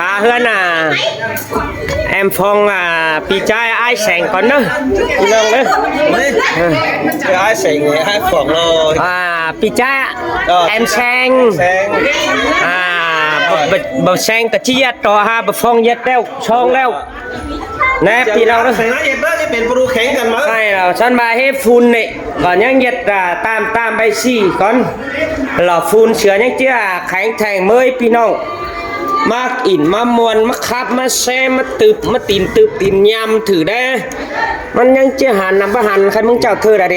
phá hơn à em Phong à bị trai ai sành còn nữa nông đấy ai sành ai Phong rồi à bị trai em sang à bờ sang cái chi trò ha bờ Phong nhất đeo xong đeo nèพี่น้องนะเป็นผู้แข่งกันมั้ง ใช่เราฉันมาให้ฟูนเนี่ยก่อนยังยัดตามไปสี่ก่อนเราฟูนเสือยังเจ้าแข็งแทงเมยพี่น้องมาอินมามวนมาขับมาแซมาตึบมาตีนยำถือได้มันยังเจ้าหันนำประหันใครมึงเจ้าเธออะไร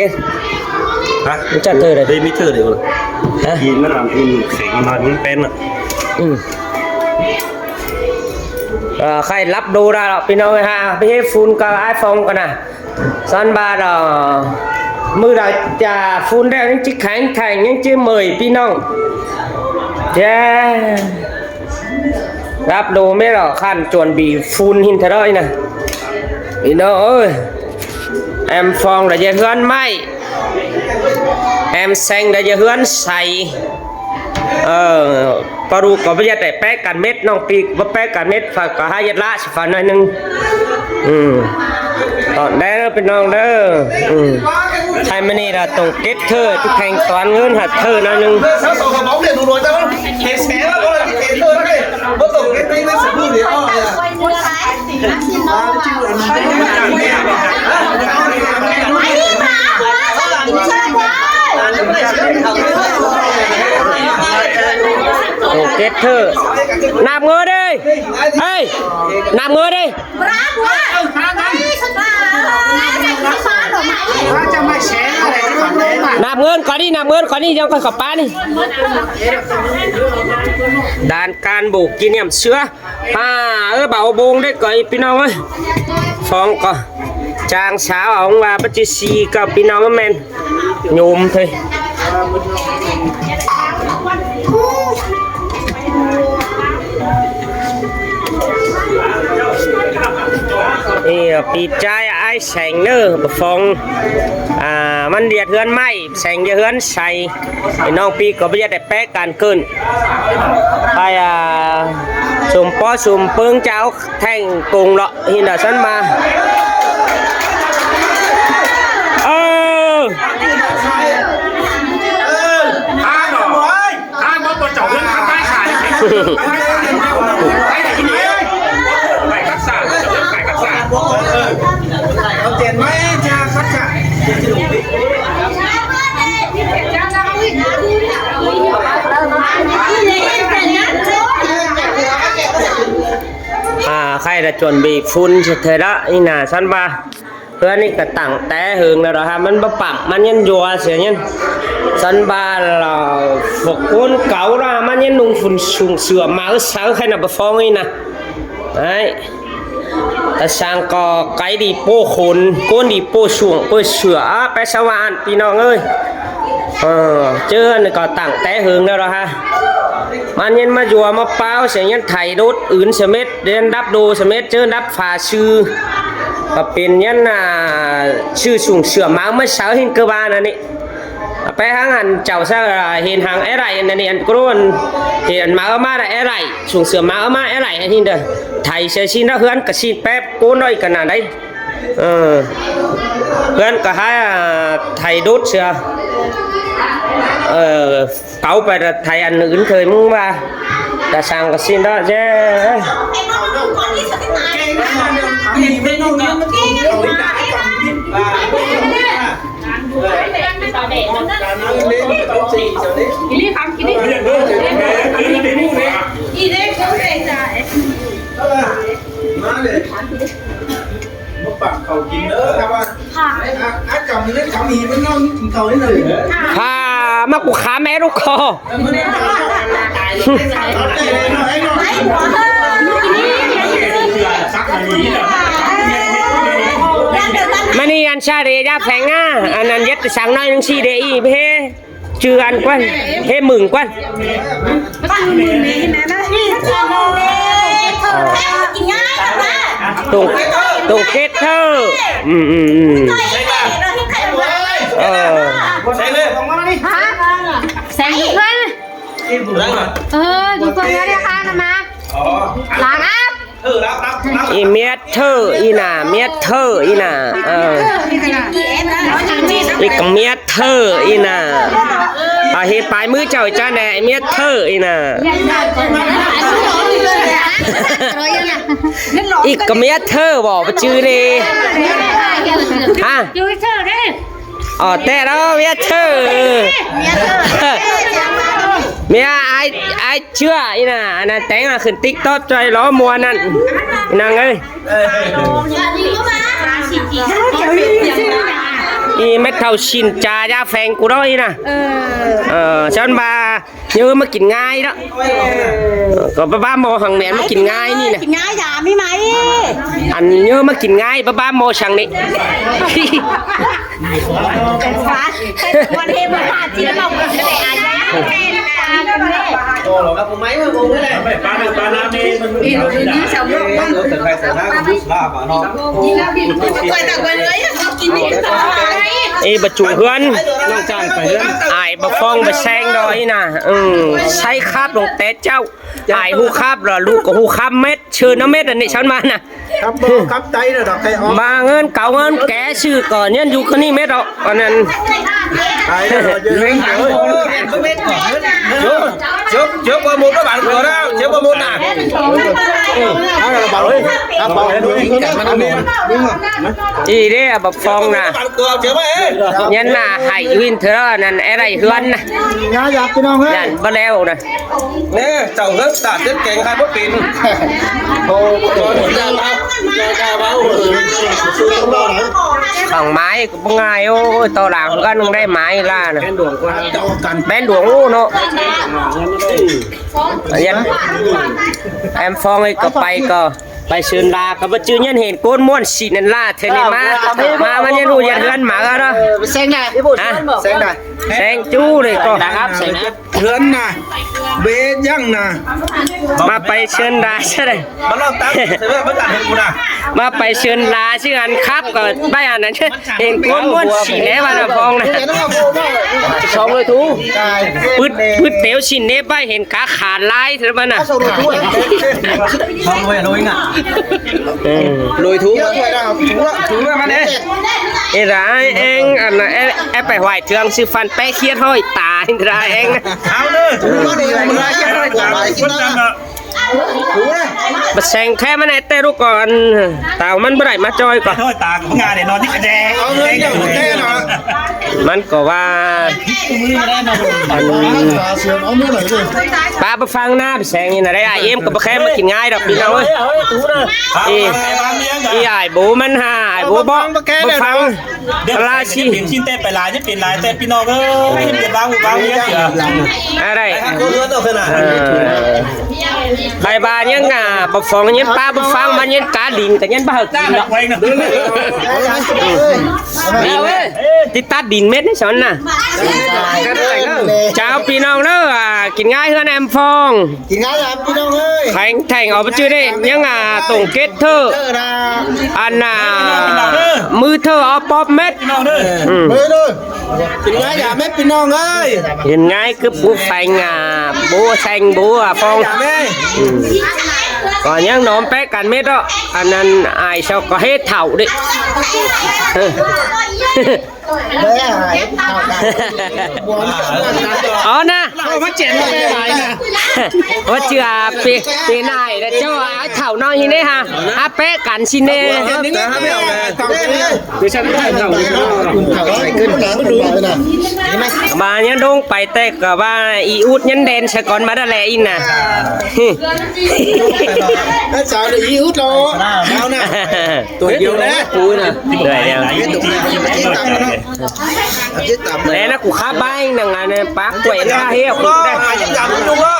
ฮะมึงเจ้าเธออะไรไม่เธอเดี๋ยวยินมันทำยินแข่งมันมันเป็นอ่ะใครรับดูได้หรอพี่น้องฮะพี่ให้ฟูนกับไอโฟนกันนะสันบาร์มือเราจะฟูนได้ยังจิแข็งแข่งยังจิเมยพี่น้องเจ้รับดูไม่หรอขั้นจวนบีฟูนหินทะเลนะพี่น้องเอ้ยแอมฟองได้จะเฮือนไหมแอมเซงได้จะเฮือนใส่ปลาดูก็ไม่ใช่แต่แป๊กกันเม็ดน้องปีกว่าแป๊กกันเม็ดฝากก็ให้ยัดละสิฝากหน่อยนึงตอนได้แล้วเป็นน้องเด้อใช่ไหมนี่เราต้องเก็ตเธอที่แข่งตอนเงินหัดเธอหน่อยนึงส่งกระบอกเดี๋ยวดูรวยจ้าเห็นแสงแล้วก็เห็นเธอแล้วเลยว่าส่งเก็ตไม่ได้สักลูกเดียวโอเคเธอนับเงินดิเฮ้ยนับเงินดินับเงินก่อนนี่ยังค่อยขับป้านี่ด่านการบุกกินเนี่ยเชื้อเบาบงได้ก่อนพี่น้องเอ้ยฟองก่อนจางสาวของว่าปัจจุบันกับพี่น้องแมนโยมเถอะนี่ปีใจไอ้แสงเนอร์ฟองมันเดียดเฮือนไหมแสงเฮือนใส่น้องปีก็ไม่ได้แป๊กการเกินไปสุ่มป้อสุ่มเปิ้งเจ้าแทงกงละหินดาสันมาเอาเจนไหมจ้าคัดจ้าใครจะจวนบีฟุ้นเธอละนี่น่ะฉันว่าเพื่อนนี่ก็ตั้งแต่หึงแล้วฮะมันบะปั่มมันยันยัวเสียยันฉันว่าเราฝกคนเก่าละมันยันนุ่งฝุ่นสุ่งเสือมาเสือใครน่ะบะฟองนี่นะไอ้แต่ช่างก็ไก่ดีโป้คนก้นดีโป้ช่วงโป้เสือไปสวรรค์พี่น้องเอ้ยเจอนี่ก็ตั้งแต่หึงแล้วฮะมันยันมาจัวมาเป้าเสียยันไถรถอื่นเสม็ดเดินดับดูเสม็ดเจอดับฝาชื่อก็เป็นยันชื่อสุ่งเสือมาเมื่อเช้าเห็นกระบาลนั่นนี่ไปหางอันเจ้าซะเห็นหางอะไรนั่นนี่อันกรวนเห็นมาเอามาได้อะไรสุ่งเสือมาเอามาอะไรอันนี้เด้อไถเสียชินแล้วเฮือนกระชินแป๊บโก้น้อยขนาดไหนเฮือนก็ให้ไถรถเสือเก่าไปไทยอันอื่นเคยมึงว่าแต่สั่งก็สิ้นđó chứเขากินเด้อครับว่าอาจำนี่เขามีมันน้องกินเขาได้เลยมากูขาแม่ลูกคอมันนี่อันชาเรียแฝงอันนั้นยัดสั่งน้อยนึงชีเดียเพ่ชื่ออันกวนเพ่มึงกวนตุ่เกตเธอใส่เลยของมาดิแสงทุกคนดูคนนี้ได้ค่ะนะมาลา อีเมียเธออีน่ะเมียเธออีน่ะอีกเมียเธออีน่ะเฮ็ดปลายมือเจ้าจ้าแน่เมียเธออีน่ะอีกเมียเธอบอกไปชื่อดิฮะอ๋อแต่เราเมียเธอเมียไอเชื่ออีน่ะอันนั้นแต่งขึ้น TikTok ใจล้อมัวนั่นนางเอ้ยอีเม็ดเท่าชินจายาแฟงกูด้วยนะฉันมาเยอะมากินง่ายแล้วก็บ้าโมหังแหนมากินง่ายนี่นะกินง่ายอย่าไม่ไหมอันเยอะมากินง่ายบ้าโมชังนี่วันเทมาผ่านที่เราก็จะได้อ่านได้โอ้หรอครับผมไม่ว่าผมไม่ได้ปลาน้ำนี่มันมีนี่ชาวโลกมันเกิดใครใส่หน้าคุณยุสลาป่ะเนาะไปตักไปเลยเขากินนี่ต่อไอ้บะจุเฮือนน้องจ่ายไปเฮือนไอ้บะฟองบะแซงดอยนะใช้คาบลงแต่เจ้าไอ้หูคาบเหรอลูกกับหูคาบเม็ดเชิญน้ำเม็ดอันนี้ฉันมาน่ะครับใจนะดอกไก่ออกมาเงินเก่าเงินแกชื่อก่อนเนี่ยอยู่คนนี้เม็ดหรอกอันนั้นไอ้เนี่ยเร่งจังเม็ดก่อนtrước qua một các bạn vừa đó trước qua một nèอีเด้อแบบฟองน่ะยันน่ะหายวินเธอนั่นอะไรเฮือนน่ะงาอยากพี่น้องเฮ้ยยันบ่แล้วน่ะเนี่ยเจ้าเฮ้ยตัดเจ็ดเก่งใครบ่เป็นโอ้โหจะมาจะมาของไม้ก็บ่ง่ายโอ้ยต่อหลังก็นึงได้ไม้ล่ะน่ะแบนดวงกว่าแบนดวงรู้เนาะยันแอมฟองไอ้ก็ไปเชิญลาก็บ่จื้อยันเห็นโกนม่วนสินั่นล่ะเธอนี่มามันยังรู้ยันเฮือนหมาก็เนาะแซงได้ฮะแซงได้แซงจู้เลยก็ครับแซงเฮือนน่ะเบยังน่ะมาไปเชิญลาใช่ไหมมาลองตั้งใช่ไหมมาตัดเห็นกูน่ะมาไปเชิญลาชื่ออันครับก็ได้อันนั้นเห็นโกนม่วนสิแล้วว่าน่ะฟองน่ะสองเลยทูปึ๊ดเตี๋ยวชิ้นนี้ไปเห็นขาขาดลายเถอะมันน่ะทองเลยลุยน่ะลุยทูถูแล้วมาเนี่ยไอ้ร้ายเองอันน่ะไอ้ไปไหวเทืองซื้อฟันแป้เคียดห้อยตาไอ้ร้ายเองเอาเลยมันได้แค่ห้อยตาคนจังอ่ะบัดแซงแท้มันไอ้เต้รู้ก่อนเต่ามันบ่ได้มาจอยก่อนห้อยตาของงานเนี่ยนอนที่กระแดงเอาเงินอย่างแท้เนาะมันก็ว่าป้าไปฟังหน้าไปแซงนี่นะได้เอ็มก็บ่แค่มากินง่ายดอกพี่น้องเอ้ยอีไอ้บูมันหาไอ้บูบ่ฟังลาชีเป็นชิ้นเต้ไปลายจะเป็นลายแต่พี่น้องเอ้ยเปลี่ยนบ้างเยอะเสียอะไรใบบานยังน่ะบ่ฟังยังป้าบ่ฟังมันยังกาดินแต่ยังบ่เฮากินดอกดินติดตัดดินเม็ดนี่สอนน่ะเจ้าพี่น้องเด้อกินง่ายเฮือนแอมฟองกินง่ายครับพี่น้องเอ้ยแทงออกไปชื่อได้ยังตรงเกตเธออันน่ะมือเธอเอาป๊อปเม็ดพี่น้องเด้อมือเด้อกินง่ายอย่าเม็ดพี่น้องเอ้ยเห็นง่ายคือปูแฟงบัวแซงบัวฟองก่อนยังน้อมแป๊กกันเม็ดอ่ะอันนั้นไอ้ชาวก็เฮ็ดเถ่าดิอ๋อนะมาเจ็ดมาไปไหนนะว่าเจือปีนายแล้วเจ้าเอาเถ่าน้อยนี่ฮะอาเป๊ะกันชิเน่คือฉันได้เถ่าขึ้นมาเนี่ยดงไปแต่กับว่าอีอุดยันเดนใช่ก่อนมาได้แหละอินน่ะถ้าสาวอีอุดเราเอาน่ะตัวเดียวนะกูน่ะเลยเดียวแล้วนะกูข้าบ้านนั่งอันนี้ปักกล้วยข้าเหี้ยกูได้ยังยำยุ่งแล้ว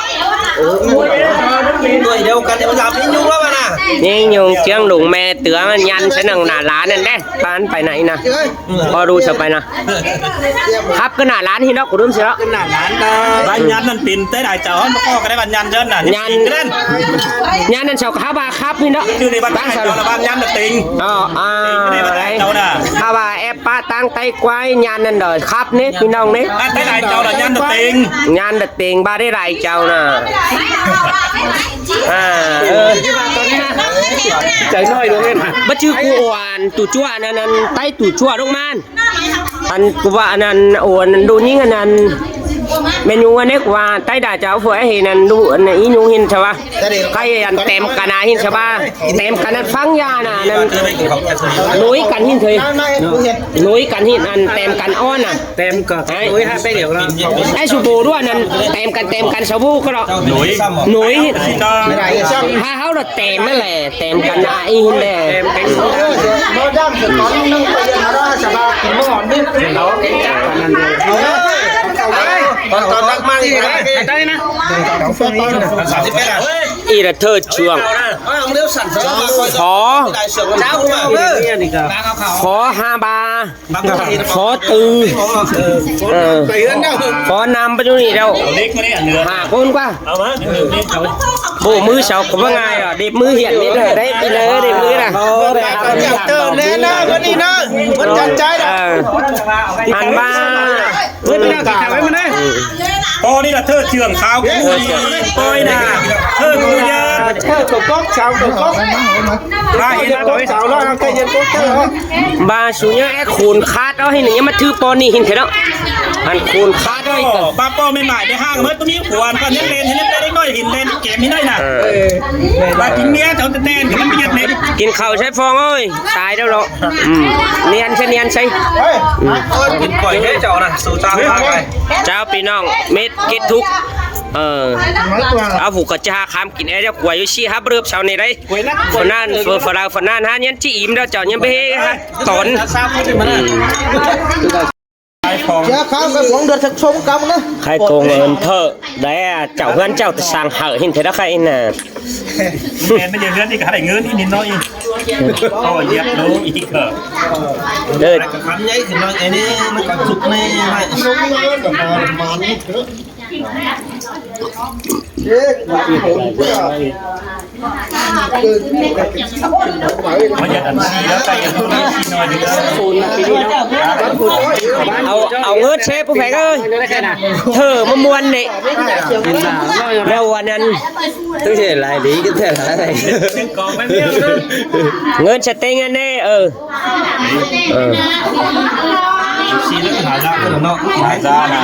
ตัวเดียวกันเดี๋ยวยำยุ่งแล้วนะยิ่งยุ่งเชียงหลงแม่เตือนยันฉันนั่งหน้าร้านนั่นแหละร้านไปไหนนะพอดูจะไปนะครับก็หน้าร้านที่นอกกูรู้สิแล้วหน้าร้านบ้านยันนั่นปิ่นเต้ได้เจ้าเขาก็ได้บ้านยันเดินน่ะยันนั่นชาวข้าบ้าครับนี่เนาะคือในบ้านเราบ้านยันน่ะติงอะไรข้าบ้าแอปป้าตั้งไตควายยันนั่นเด้อครับนี่พี่น้องนี่ได้ได้เจ้าน่ะยันน่ะติงยันน่ะติงบ้าได้ไรเจ้าน่ะ ใจน้อยด้วยนะ บัชื่อกูอ่านตู่จั่วนั่นใต้ตู่จั่วลงมาอันกูว่าอันนั้นโอ้นดูยิ่งอันนั้นเมนูอันนี้ว่าใต้ด่าเจ้าผัวเห็นนั่นดูอันนี้นูหินใช่ปะใครอันเต็มกันนะหินใช่ปะเต็มกันนั้นฟังยาน่ะนั่นนุ้ยกันหินเถยนุ้ยกันหินอันเต็มกันอ้อนน่ะ เต็มก็โอ้ย5 เดี๋ยวนะ ไอ้ชูโบด้วยนั่นเต็มกันชาวบูก็หรอกหนุ่ยถ้าเขาเราเต็มนั่นแหละเต็มกันนะอีนแหละ nó đang phải có những nông bây giờ nó ra sẽ ba kiếm nó ngọn biết nó cái chắc là còn đặc mang gì đấy đây nè sản xuất à อีระเธอช่วง ông nếu sản xuất ขอ cháu của bạnขอ5 บาขอตือขอนำไปดูนี่เรา5 คนกว่า เอามา โบมือเสาก็ว่าไงอ่ะเด็บมือเหียนนี่เลยได้ไปเลยเด็บมือน่ะ nè nè vẫn đi nè vẫn chặt trái หันมา เฮ้ยไม่น่ากินข้าวไว้มันเลยพอนี่ละเธอเชื่องขาวกูปอยนะเธอกูยา theo tổ cốc chào tổ cốc บ้าเห็น tổ chào lo cây dân cốc chơi không บาสุญญาแอคูนคาดเอาให้หนึ่งมาถือปอนี่เห็นเถอะมันคูนคาดเอาให้กัน ป้าป้อไม่หมายได้ห้างเมื่อตัวนี้ขวานก็เล่นเล่นให้เล่นได้น้อยหินเล่นเกมให้ได้น่ะบ้ากินเมียเจ้าแต่แน่นมันไม่ยัดเล่น กินข้าวใช้ฟองเอ้ยตายแล้วหรอกเนียนใช่เนียนใช่ กินก่อยให้เจ้าน่ะสู่ตามไป เจ้าพี่น้องเม็ดกิดทุกเอาผูกกระจาคำกินไอ้เจ้ากวยชี้ฮับเรือบชาวนี่ได้ฝรั่งฝรั่งฮะยันจี้อิ่มแล้วเจ้ายังไปฮะตอน giá khá cái bóng đợt thật sống cắm nữa ใครโกงเงินเถอะได้เจ้าเพื่อนเจ้าแต่สั่งเหอะเห็นเถอะใครน่ะ แม่ไม่ยังเงินที่ขายเงินที่นิดน้อยพ่อเย็บรู้อีกเหรอ เดิน คำยัยถึงน้อยไอ้นี่มันก็สุกในไม่ มันยัดอันซีแล้วใจยันตัวนี้น้อยนึง เอาเงินเชฟผู้แฝงเอ้ยเธอมามวนนี่แล้ววันนั้น tôi sẽ lại đi cái thể là này กองไม่เบี้ยวเลย เงินสเต็งอันนี้ซีแล้วหาจ้าก็เนาะหาจ้านะ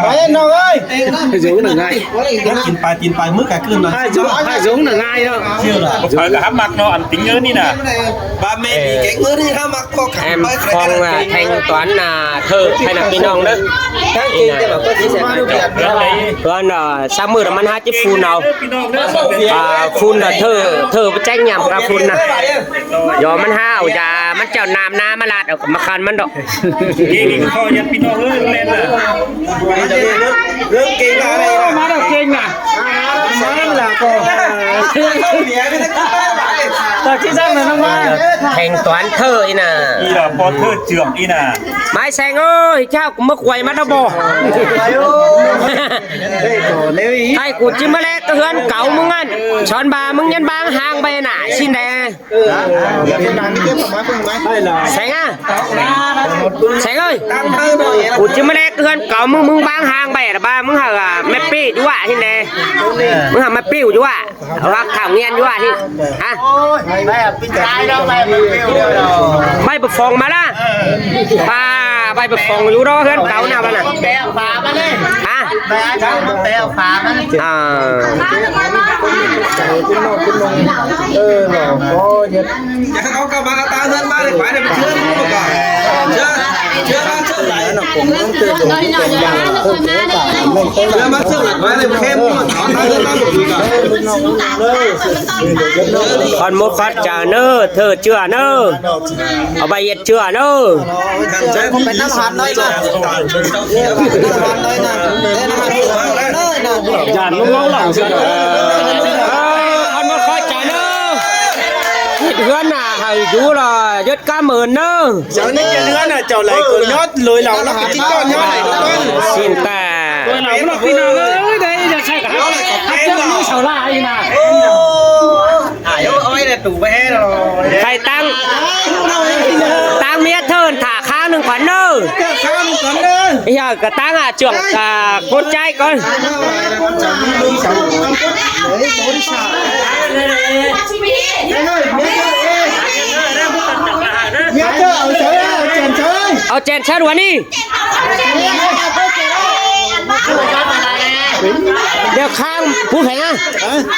phải anh nào ơi giống là ngayกินไปมื้อcảคืนเลย hai giống là ngay đâu เชื่อเหรอเปิดกับฮับมักเนาะอันติ้งเงินนี่น่ะบ้าแม่มีแก๊งเงินนี่ฮับมักพอขั แอมฟองแทงtoánเธอให้นักพี่น้องเด้อ tháng kia cái bảo có chỉ sẽ mai được เรื่องไหน เพื่อนสามมือมันหาจิฟูนเอา พี่น้องเด้อ ฟูนเธอไปแจ้งยำกับฟูนนะยอมมันห้าวอย่ามันเจ้าน้ำมาลาดเอามาคันมันดอก นี่นี่ก็ยันพี่น้องเอ้ยเล่นน่ะ rớt kia là đây là má đầu kinh à má là còn tờ chi răng là nó má thành toán thơ ý nè อีล่ะพอเธอเจืองอีน่ะ Mai Sang ơi, chao cũng mất quay mắt nó bò. Ai của chim mà lẹ cái hươn cậu mưng ăn. Chọn bà mưng nhân bang hàng bè nả xin đè. Sang à. Sang ơi. Của chim mà lẹ cái hươn cậu mưng bang hàng bè là ba mưng hả mẹ pi chú ạ xin đè. Mưng hả mẹ pi chú ạ. Hoặc thảo nghiên chú ạ xin. Hả? Bay bực phòng mà đó. Ba bay bực phòng chú đó hươn cậu nào bà nè. Hả? Có các bạn ta hơn ba thì phải được chưa chưa mắt chưa lại phải được khem còn một phát trả nơ thơ chưa nơ ở bài yết chưa nơ Dàn nó lâu lỏng rồi. còn một phát trả nơ thịt hươn à hãy chú là rất cảm ơn nơ Cháu nên cái nữa là cháu lấy của nhót lùi lòng nó cái chính con nhót này con. xin ta Lòng nó khi nào ơi đây là sai cả. Hấp dẫn như cháu lại mà. ôi là tủ bé rồi thầy tăng miết hơn thả kháng đừng khoản nơ bây giờ cả tăng à trưởng cả con trai con เอาเจนชาดวนี่เดี๋ยวข้างผู้แข่งอ่ะ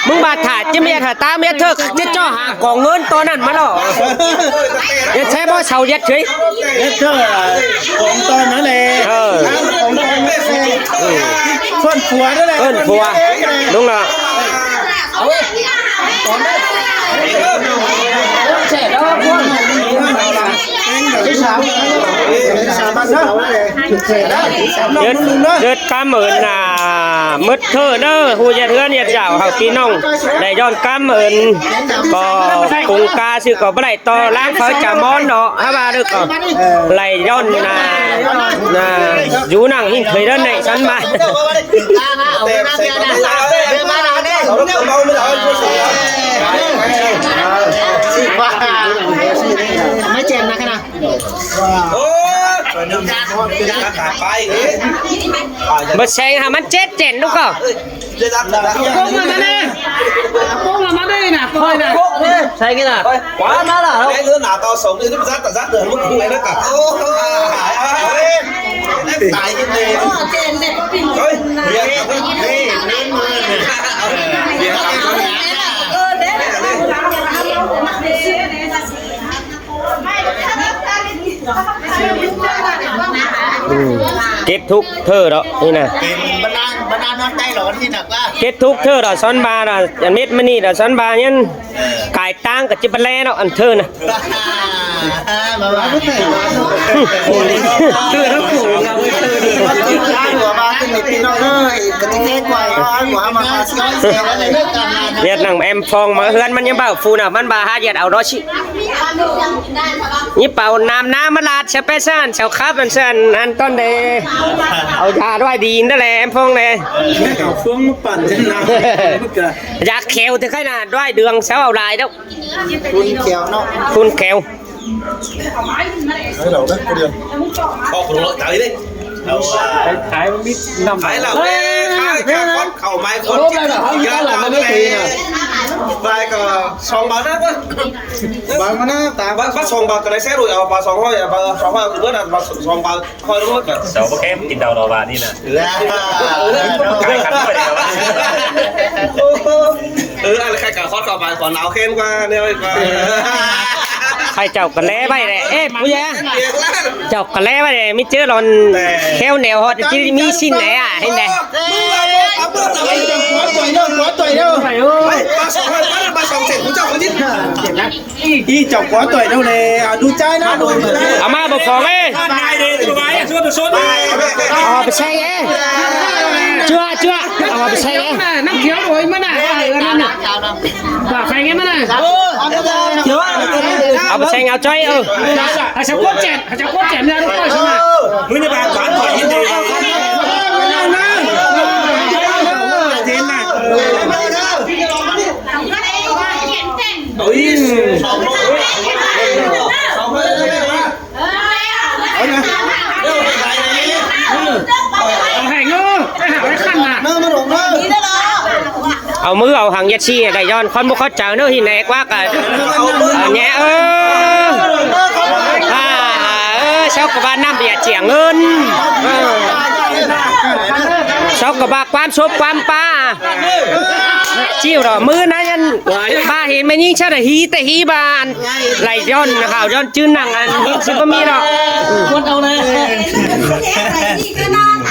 มึงบาดถ่าจะเมียถ่าตาเมียเธอจะจ่อหากองเงินตอนนั้นมาหรอเดี๋ยวใช้บ่เสาเย็ดเฉย เด็ดเจ้าของตอนนั้นเลยของตอนนั้นเพื่อนผัวนั่นแหละ เอิ้นผัวลุงล่ะเสร็จแล้วพวก เดือดกำเหมือนมืดเธอเด้อหูจะเทือนเนี่ยเจ้าเฮาพี่น้องได้ย้อนกำเหมือนก็กงกาซื้อก็บ่ได้ต่อล้างเขาจะมอนเนาะฮะว่าดึกก็ไหลย้อนอยู่นั่งหิ้งเคยเดินในฉันมา ไม่เจ็บนะขนาด โอ้ยขาดไป บ่แซงหามันเจ็ดเจนลูกก็ จะรับจะรับ โค้งมาเนี่ยโค้งมาได้น่ะคอยน่ะ ใช่กันน่ะ quá má là cái đứa nào tao sống đi nó rát được mức này nó cả tại cái này thôi kết thúc thơ đóนี่นะ บรรดานอนได้หรอที่หนักว่า kết thúc thơ đó son ba làอันเม็ดมันนี่là son ba nhân cải tangกับจิบแลđóอันเธอน่ะ มาว่าไม่ได้คือทั้งคู่เราหัวมาขึ้นในพี่น้องเลยกระติกกว่าหัวมาเสียอะไรเรื่องการงาน เรียกหนังแอมฟองมาเฮือนมันยังเบาฟูน่ะมันบาหาเหยียดเอาดอชินี่เป่าน้ำมาลาดเชเปซันเชาครับมันซันอันต้นเดเอายาด้วยดีนั่นแหละแอมฟองเลย เอาช่วงปั่นเส้นน้ำ อยากแขวถึงขนาดด้วยเดืองเสาเอาลายแล้ว คุณเขียวเนาะ คุณแขว ให้เราได้คนเดียว kho của nó tới đi ขายมันมิดนำ phải là cái con khẩu mai con chết là nó này vai cả sòng bắn áบางมันน่าตา bắt sòng bắn cái này xe rồi vào sòng thôi vào sòng thôi bữa là vào sòng bắn thôi đúng không เสาโปรแกรมกินดาวรอบานี่นะ khai là khai cả con khẩu bài còn áo khen qua nêu qua ใครเจ้ากระแลไปเลยเอ๊ะผู้ใหญ่เจ้ากระแลไปเลยไม่เจอหรอนแควแนวฮอตจะมีสิ้นไหนอ่ะเห็นไหม ต่อยเด้อ ba sòng chết cũng chọc cái chứ อีจับหัวต่อยเด้อเลยดูใจนะดู เอามาบอกของเอ้ย นายเดนตัวไว้ช่วยตัวชน เอาไปใช้เอ้ยเชื่อเอาไปใช้เอ้ย น้ำเขียวโอยมันน่ะนั่นน่ะว่าใครเงี้ยมันน่ะ เอาไปใช้เอาจ้อยอาจจะโคตรเจ็บเนี่ยทุกคนใช่ไหม มึงจะแบบหวานถอยยินดี เอาแห่งเงอไปหาไว้ขั้นน่ะ เอามือเอาหางยัดชี้ได้ย้อนคนบุกเขาเจอเนื้อหินแหกว่ากันแง่เช้ากระบาน้ำเบียดเจียงเงินเช้ากระบาความชบความป้าจิ้วหรอมือนะยันบ้าเห็นไหมนี่ชาติฮีแต่ฮีบานไหลย้อนข่าวย้อนจื้นหนังอันนี้ซิบะมีหรอก คนเอาเลย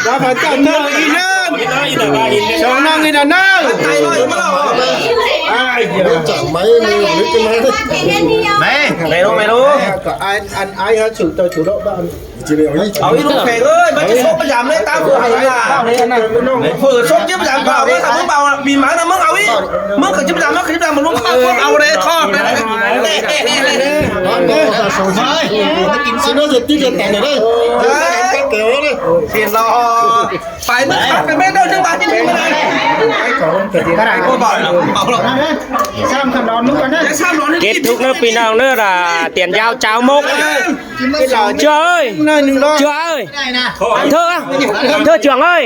เราไปจับเนื้ออีเนื้อ ยินดีแต่ว่ายินดี ชาวนั่งอีเนื้อ tay thôi mà đâu จับไม้มือหรือจะไม้ mày đâu mày đâu ก็ไอ้ฮะฉุดตัวฉุดรถบ้านจีเดียวนี่ ở cái lúc phèn ơi mà cái số bây giờ đấy tao vừa hay là vừa số chứ bây giờ vào đấy tao muốn vào vì má nó mất ao ấy mất cái chứ bây giờ mất cái mà luôn không ao đây kho đây กินซีโน่จะตีกันแต่ไหนได้เก๋เลย tiền lo phải mất cái bé đâu chứ ba chứ mình này ของเกิดที่ไหน cô bảo là bảo là ซ้ำขนอนมึงก่อนนะ cái sao nó เก็บทุกเนื้อปีนองเนื้อละเตียนยาวเจ้ามก กินไม่หล่อ เจ้าเอ้ย nơiหนึ่งรอบ เจ้าเอ้ยthưa trưởng ơi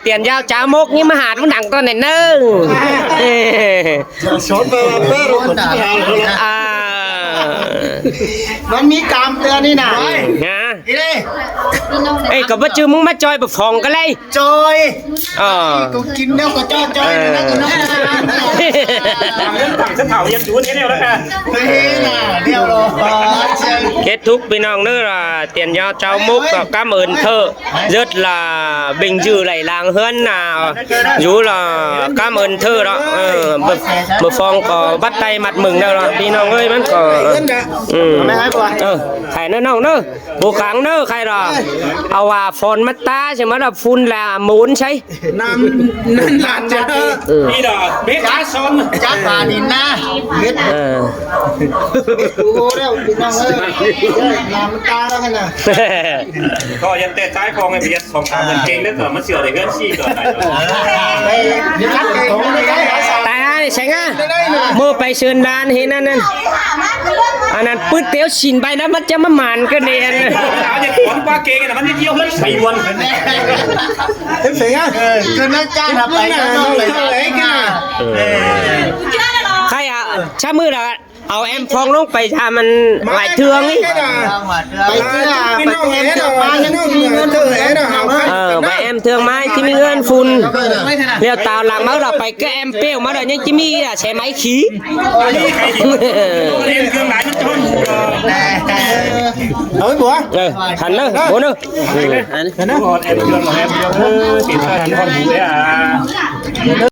tiền giao cháo mốc nhưng mà hạt nó đằng con này nơ ช้อนไปเป้รถมันมีกามเตือนนี่นะ nha อีนี่ เอ้ยก็บ่จื้อมึงมาจอยบ่ฟองกันเลย จอย อ๋อ กูกินแล้วก็จอยนะกูน้อง ฝั่งเส้นเผายังจูนแค่เดียวแล้วกัน เฮ้ยน่ะเดียวรอเชียง kết thúc bên ông nữa là tiền do cháu múc và cảm ơn thơ rất là bình dự lại làng hơn là dù là cảm ơn thơ đó một phong có bắt tay mặt mừng đâu rồi bên ông ơi vẫn có khai nó nông nữa cố gắng nữa khai rồi ao à phòn mắt ta chứ mà là phun là muốn xây นั่นหลานจ้ะ นี่ดอกเบสซอน จ้าป่าดินนะเฮ็ดกูแล้วพี่น้องเอ้ยน้ำตาแล้วกันน่ะ ก็ยังแต่ท้ายฟองไอ้เบียดของทางเงินเก่งแล้วก็มันเสือได้เงินซี่ก่อนไหน ไปรักเองไม่ได้ภาษา tại ai sánh á mơ bay sơn đan thế nên anh ăn bứt téo xin bay nó mất cho mất màn cái này เอาจะถอนปลาเก่งน่ะมันนิดเดียวมันใส่วน เห็นเสียง คือนักจ้างไปก็ต้องเลยกัน khai à cha mưa là em phong lúcไปทำมันหลายเทืองนี่ ไปเสื้อไปเอ็มเสื้อมายังมีเงินเท่าไหร่นะ mà em thương mai thì mình ơn phun liệu tao làm máu là phải cái em pêu máu là những chỉ mi là xe máy khí เล่นเครื่องหลายมันจน เฮ้ยบัว thành đó bố nữa พอแอนเครื่องแอนเดียวติดสถานที่คอนหูเลยอ่ะ